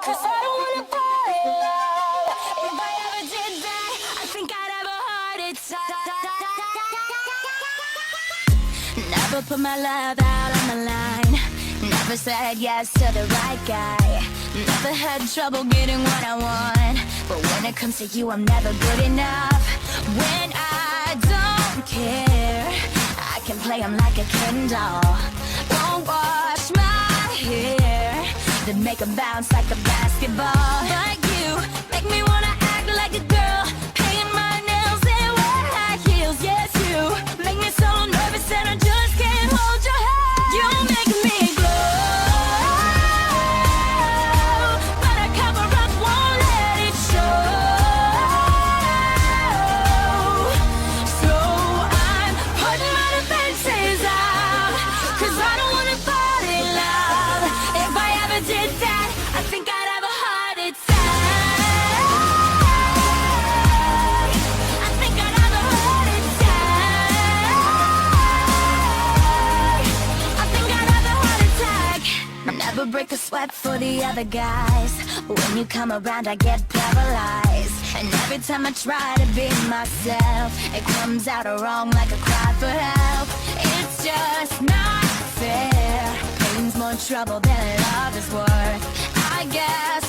'cause I don't wanna fall in love. If I ever did that, I think I'd have a heart attack. Never put my love out on the line. Never said yes to the right guy. Never had trouble getting what I want. But when it comes to you, I'm never good enough. When I don't care, I can play 'em like a Ken doll. Won't wash my hair, then make 'em bounce like a basketball. But you make me wanna act like a girl, paint my nails and wear high heels. Yes, you make me so nervous that I just can't hold your hand. You make me glow, but I cover up, won't let it show. So I'm putting my defenses out, 'cause I don't wanna fall in love. If I ever did that, I think I'd have a heart attack. I think I'd have a heart attack. I think I'd have a heart attack. Never break a sweat for the other guys. When you come around, I get paralyzed. And every time I try to be myself, it comes out wrong like a cry for help. It's just not fair. Pain's more trouble than love is worth. I guess